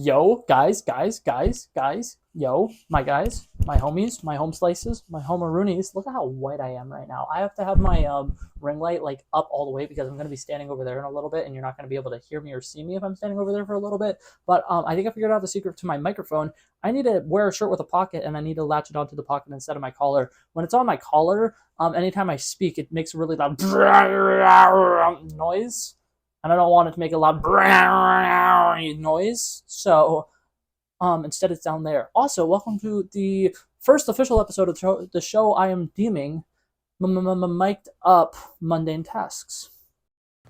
Yo, guys, yo, my guys, my homies, my home slices, my homeroonies. Look at how white I am right now. I have to have my ring light like up all the way because I'm gonna be standing over there in a little bit, and you're not gonna be able to hear me or see me if I'm standing over there for a little bit. But I think I figured out the secret to my microphone. I need to wear a shirt with a pocket, and I need to latch it onto the pocket instead of my collar. When it's on my collar, anytime I speak, it makes a really loud noise, and I don't want it to make a loud noise. So instead it's down there. Also, welcome to the first official episode of the show I am deeming mic'd up mundane tasks.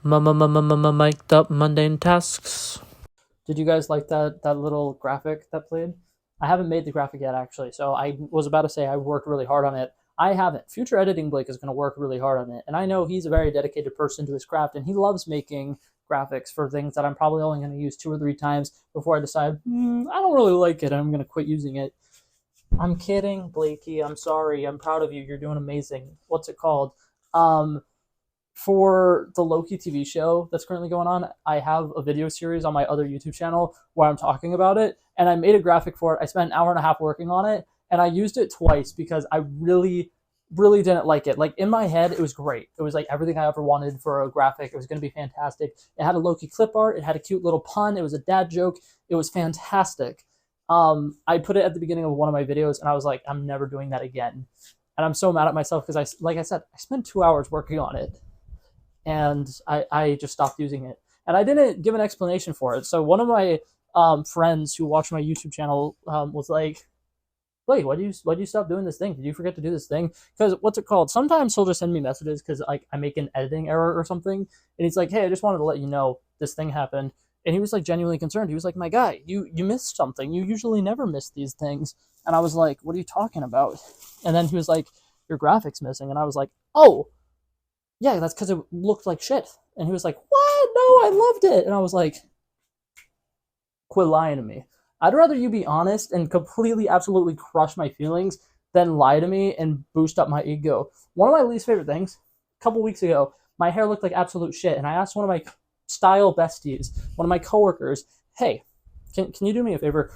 Mic'd up mundane tasks. Did you guys like that little graphic that played? I haven't made the graphic yet, actually, so I was about to say I worked really hard on it. I haven't. Future editing Blake is going to work really hard on it, and I know he's a very dedicated person to his craft, and he loves making graphics for things that I'm probably only going to use 2 or 3 times before I decide, I don't really like it, and I'm going to quit using it. I'm kidding, Blakey. I'm sorry. I'm proud of you. You're doing amazing. What's it called? For the Loki TV show that's currently going on, I have a video series on my other YouTube channel where I'm talking about it, and I made a graphic for it. I spent an hour and a half working on it, and I used it twice because I really didn't like it. Like, in my head, it was great. It was like everything I ever wanted for a graphic. It was going to be fantastic. It had a Loki clip art. It had a cute little pun. It was a dad joke. It was fantastic. I put it at the beginning of one of my videos, and I was like, I'm never doing that again. And I'm so mad at myself because like I said, I spent 2 hours working on it, and I just stopped using it. And I didn't give an explanation for it. So one of my friends who watched my YouTube channel was like, wait, why do you stop doing this thing? Did you forget to do this thing? Because what's it called? Sometimes he'll just send me messages because like I make an editing error or something, and he's like, hey, I just wanted to let you know this thing happened. And he was like genuinely concerned. He was like, my guy, you missed something. You usually never miss these things. And I was like, what are you talking about? And then he was like, your graphics missing. And I was like, oh, yeah, that's because it looked like shit. And he was like, what? No, I loved it. And I was like, quit lying to me. I'd rather you be honest and completely, absolutely crush my feelings than lie to me and boost up my ego. One of my least favorite things, a couple weeks ago, my hair looked like absolute shit. And I asked one of my style besties, one of my coworkers, hey, can you do me a favor?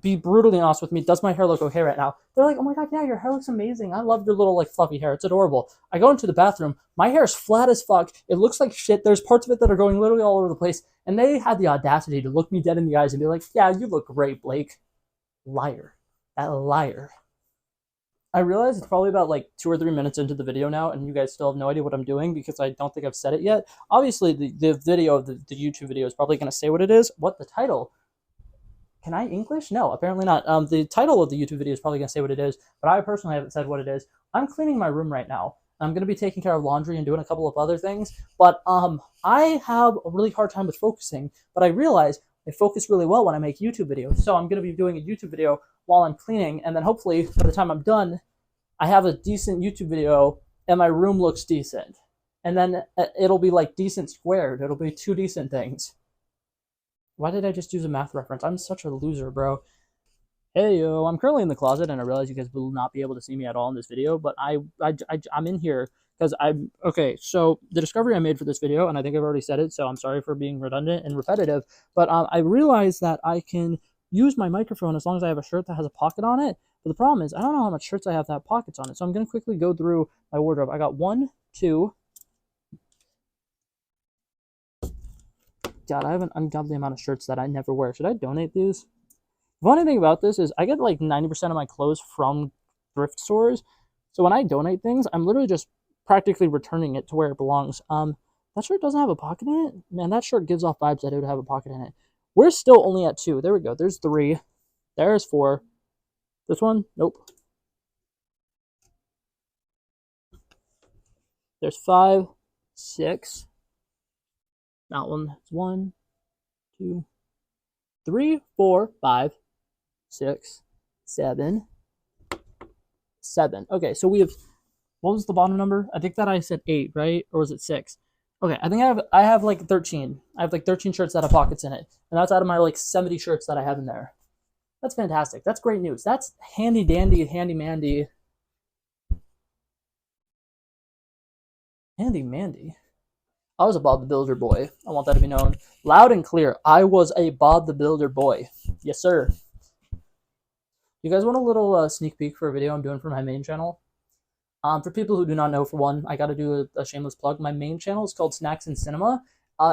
Be brutally honest with me. Does my hair look okay right now? They're like, oh my god, yeah, your hair looks amazing. I love your little like fluffy hair. It's adorable. I go into the bathroom. My hair is flat as fuck. It looks like shit. There's parts of it that are going literally all over the place. And they had the audacity to look me dead in the eyes and be like, yeah, you look great, Blake. Liar. That liar. I realize it's probably about like 2 or 3 minutes into the video now, and you guys still have no idea what I'm doing because I don't think I've said it yet. Obviously, the video of the YouTube video is probably going to say what it is. What the title? Can I English? No, apparently not. The title of the YouTube video is probably going to say what it is, but I personally haven't said what it is. I'm cleaning my room right now. I'm going to be taking care of laundry and doing a couple of other things, but I have a really hard time with focusing, but I realize I focus really well when I make YouTube videos, so I'm going to be doing a YouTube video while I'm cleaning, and then hopefully by the time I'm done, I have a decent YouTube video and my room looks decent. And then it'll be like decent squared. It'll be 2 decent things. Why did I just use a math reference? I'm such a loser, bro. Hey, yo, I'm currently in the closet, and I realize you guys will not be able to see me at all in this video, but I'm in here because okay, so the discovery I made for this video, and I think I've already said it, so I'm sorry for being redundant and repetitive, but I realized that I can use my microphone as long as I have a shirt that has a pocket on it, but the problem is I don't know how much shirts I have that have pockets on it, so I'm going to quickly go through my wardrobe. I got 1, 2... God, I have an ungodly amount of shirts that I never wear. Should I donate these? The funny thing about this is I get like 90% of my clothes from thrift stores. So when I donate things, I'm literally just practically returning it to where it belongs. That shirt doesn't have a pocket in it? Man, that shirt gives off vibes that it would have a pocket in it. We're still only at 2. There we go. There's 3. There's 4. This one? Nope. There's 5, 6. That one. 1, 2, 3, 4, 5, 6, 7, 7. Okay, so we have, what was the bottom number? I think that I said 8, right? Or was it 6? Okay, I think I have like 13. I have like 13 shirts that have pockets in it. And that's out of my like 70 shirts that I have in there. That's fantastic. That's great news. That's handy dandy, handy mandy. Handy mandy. I was a Bob the Builder boy. I want that to be known loud and clear. I was a Bob the Builder boy. Yes, sir. You guys want a little sneak peek for a video I'm doing for my main channel? For people who do not know, for one, I got to do a shameless plug. My main channel is called Snacks and Cinema.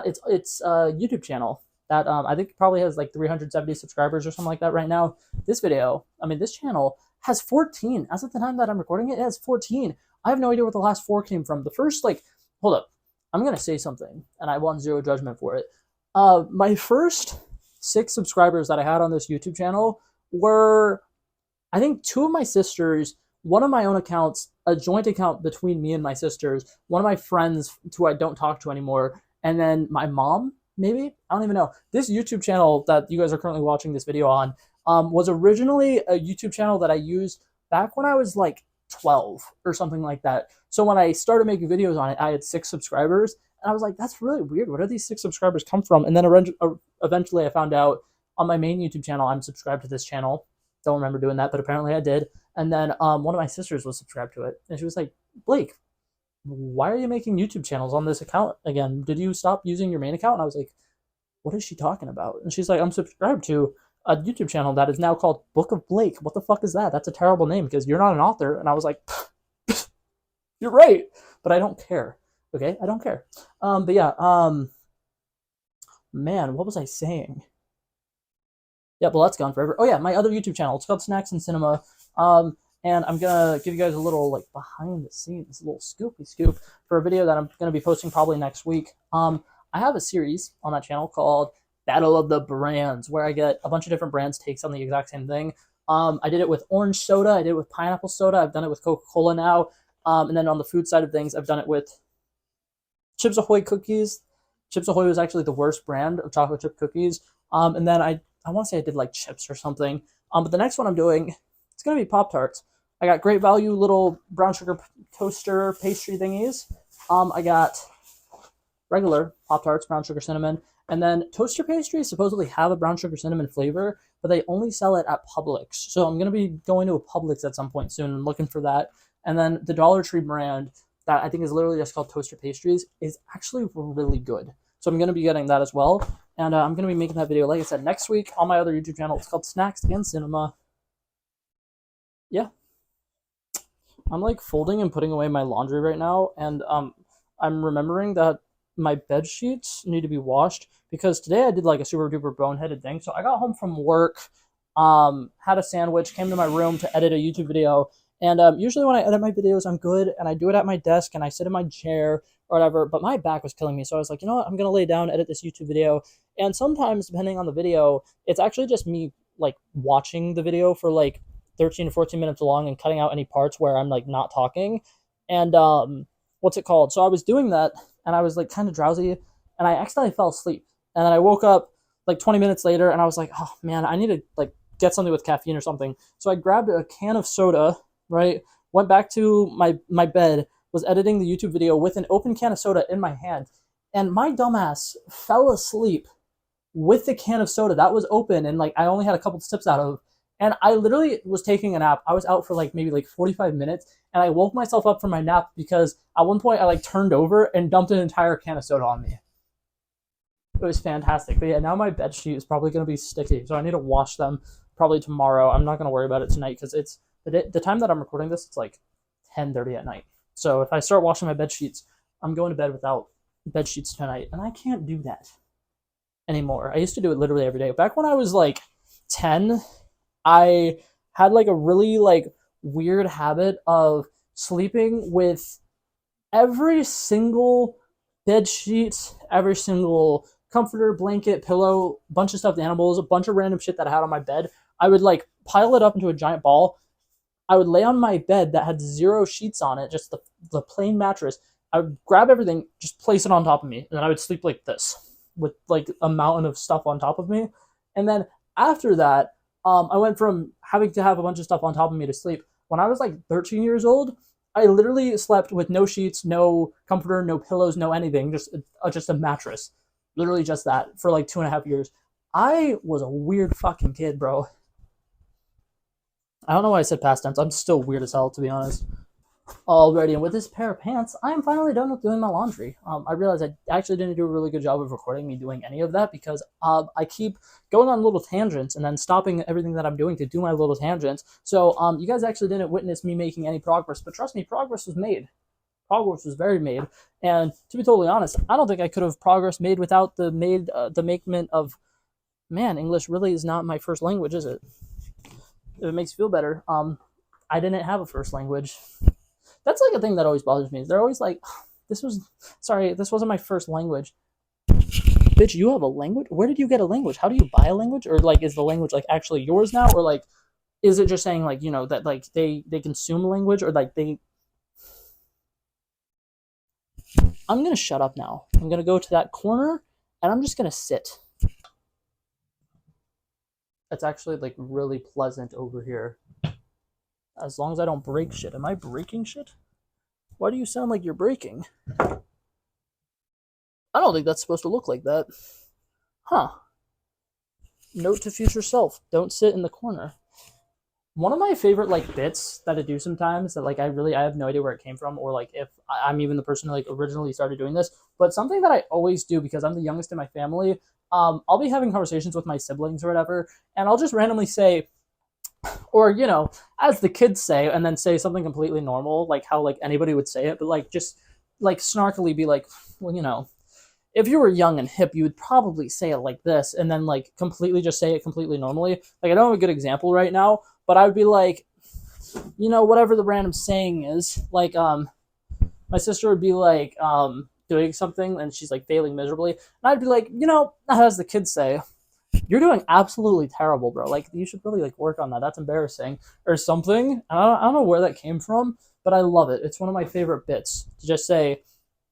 It's a YouTube channel that I think probably has like 370 subscribers or something like that right now. This channel has 14. As of the time that I'm recording it, it has 14. I have no idea where the last 4 came from. The first, hold up. I'm going to say something, and I want zero judgment for it. My first 6 subscribers that I had on this YouTube channel were, I think, 2 of my sisters, one of my own accounts, a joint account between me and my sisters, one of my friends who I don't talk to anymore, and then my mom, maybe? I don't even know. This YouTube channel that you guys are currently watching this video on was originally a YouTube channel that I used back when I was like 12 or something like that. So when I started making videos on it, I had 6 subscribers, and I was like, that's really weird. Where do these 6 subscribers come from? And then eventually I found out on my main YouTube channel, I'm subscribed to this channel. Don't remember doing that, but apparently I did. And then one of my sisters was subscribed to it, and she was like, Blake, why are you making YouTube channels on this account again? Did you stop using your main account? And I was like, what is she talking about? And she's like, I'm subscribed to a YouTube channel that is now called Book of Blake. What the fuck is that? That's a terrible name because you're not an author. And I was like, you're right, but I don't care. Okay, I don't care. But yeah, man, what was I saying? Yeah, well, that's gone forever. Oh yeah, my other YouTube channel. It's called Snacks and Cinema. And I'm gonna give you guys a little like behind the scenes, a little scoopy scoop for a video that I'm gonna be posting probably next week. I have a series on that channel called Battle of the Brands, where I get a bunch of different brands takes on the exact same thing. I did it with orange soda, I did it with pineapple soda, I've done it with Coca-Cola now, and then on the food side of things, I've done it with Chips Ahoy cookies. Chips Ahoy was actually the worst brand of chocolate chip cookies. And then I want to say I did like chips or something. But the next one I'm doing, it's going to be Pop-Tarts. I got Great Value little brown sugar toaster pastry thingies. I got regular Pop-Tarts, brown sugar cinnamon. And then toaster pastries supposedly have a brown sugar cinnamon flavor, but they only sell it at Publix. So I'm going to be going to a Publix at some point soon and looking for that. And then the Dollar Tree brand that I think is literally just called toaster pastries is actually really good. So I'm going to be getting that as well. And I'm going to be making that video, like I said, next week on my other YouTube channel. It's called Snacks and Cinema. Yeah. I'm like folding and putting away my laundry right now. And I'm remembering that my bed sheets need to be washed because today I did like a super duper boneheaded thing. So I got home from work, had a sandwich, came to my room to edit a YouTube video. And usually when I edit my videos, I'm good and I do it at my desk and I sit in my chair or whatever, but my back was killing me. So I was like, you know what, I'm going to lay down, edit this YouTube video. And sometimes, depending on the video, it's actually just me like watching the video for like 13 to 14 minutes long and cutting out any parts where I'm like not talking. And what's it called? So I was doing that and I was like kind of drowsy and I accidentally fell asleep. And then I woke up like 20 minutes later and I was like, oh man, I need to like get something with caffeine or something. So I grabbed a can of soda, right? Went back to my bed, was editing the YouTube video with an open can of soda in my hand, and my dumbass fell asleep with the can of soda that was open and like I only had a couple sips out of, and I literally was taking a nap. I was out for like maybe like 45 minutes, and I woke myself up from my nap because at one point I like turned over and dumped an entire can of soda on me. It was fantastic. But yeah, now my bed sheet is probably going to be sticky, so I need to wash them probably tomorrow. I'm not going to worry about it tonight because it's the time that I'm recording this, it's like 10:30 at night. So if I start washing my bed sheets, I'm going to bed without bed sheets tonight, and I can't do that anymore. I used to do it literally every day. Back when I was like 10, I had like a really like weird habit of sleeping with every single bed sheet, every single comforter, blanket, pillow, bunch of stuffed animals, a bunch of random shit that I had on my bed. I would like pile it up into a giant ball. I would lay on my bed that had 0 sheets on it, just the plain mattress. I would grab everything, just place it on top of me, and then I would sleep like this with like a mountain of stuff on top of me. And then after that, I went from having to have a bunch of stuff on top of me to sleep. When I was like 13 years old, I literally slept with no sheets, no comforter, no pillows, no anything, just a mattress. Literally just that for like 2.5 years. I was a weird fucking kid, bro. I don't know why I said past tense. I'm still weird as hell, to be honest. Alrighty, and with this pair of pants, I am finally done with doing my laundry. I realized I actually didn't do a really good job of recording me doing any of that because I keep going on little tangents and then stopping everything that I'm doing to do my little tangents. So you guys actually didn't witness me making any progress, but trust me, progress was made. Progress was very made, and to be totally honest, I don't think I could have progress made without the makement of man. English really is not my first language, is it? If it makes you feel better, I didn't have a first language. That's like a thing that always bothers me. They're always like, this wasn't my first language. Bitch, you have a language? Where did you get a language? How do you buy a language? Or like, is the language like actually yours now? Or like, is it just saying like, that like they consume language or like they. I'm gonna shut up now. I'm gonna go to that corner and I'm just gonna sit. It's actually like really pleasant over here. As long as I don't break shit. Am I breaking shit? Why do you sound like you're breaking? I don't think that's supposed to look like that. Huh. Note to future self. Don't sit in the corner. One of my favorite like bits that I do sometimes that like I have no idea where it came from or like if I'm even the person who like originally started doing this, but something that I always do because I'm the youngest in my family, I'll be having conversations with my siblings or whatever, and I'll just randomly say, or as the kids say, and then say something completely normal, like how like anybody would say it, but like just like snarkily be like, well, if you were young and hip, you would probably say it like this, and then like completely just say it completely normally. Like I don't have a good example right now, but I would be like, whatever the random saying is, like my sister would be like doing something and she's like failing miserably, and I'd be like, as the kids say, you're doing absolutely terrible, bro. Like you should really like work on that. That's embarrassing or something. I don't know where that came from, but I love it. It's one of my favorite bits to just say,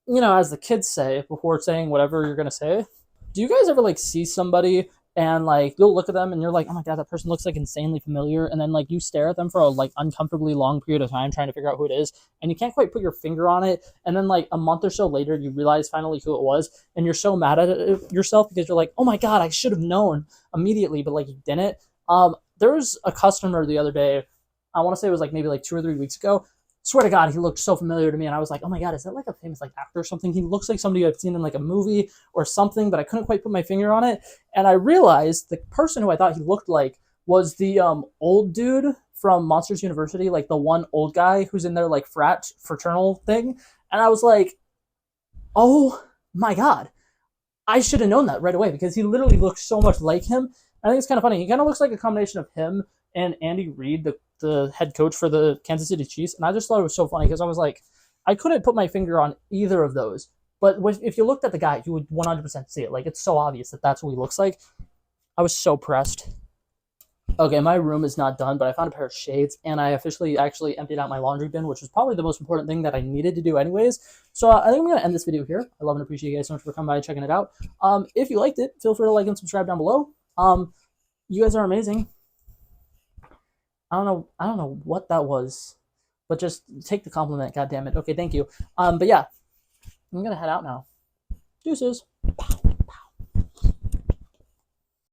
as the kids say before saying whatever you're gonna say. Do you guys ever like see somebody and like you'll look at them and you're like, oh my god, that person looks like insanely familiar, and then like you stare at them for a like uncomfortably long period of time trying to figure out who it is, and you can't quite put your finger on it, and then like a month or so later you realize finally who it was, and you're so mad at yourself because you're like, oh my god, I should have known immediately, but like you didn't. There was a customer the other day. I want to say it was like maybe like 2 or 3 weeks ago. Swear to God, he looked so familiar to me, and I was like, "Oh my God, is that like a famous like actor or something?" He looks like somebody I've seen in like a movie or something, but I couldn't quite put my finger on it. And I realized the person who I thought he looked like was the old dude from Monsters University, like the one old guy who's in their like fraternal thing. And I was like, "Oh my God, I should have known that right away because he literally looks so much like him." I think it's kind of funny. He kind of looks like a combination of him and Andy Reid, the head coach for the Kansas City Chiefs. And I just thought it was so funny because I was like, I couldn't put my finger on either of those. But if you looked at the guy, you would 100% see it. Like, it's so obvious that that's what he looks like. I was so pressed. Okay, my room is not done, but I found a pair of shades, and I officially actually emptied out my laundry bin, which was probably the most important thing that I needed to do anyways. So I think I'm going to end this video here. I love and appreciate you guys so much for coming by and checking it out. If you liked it, feel free to like and subscribe down below. You guys are amazing. I don't know what that was, but just take the compliment, God damn it. Okay, thank you. But yeah, I'm gonna head out now. Deuces.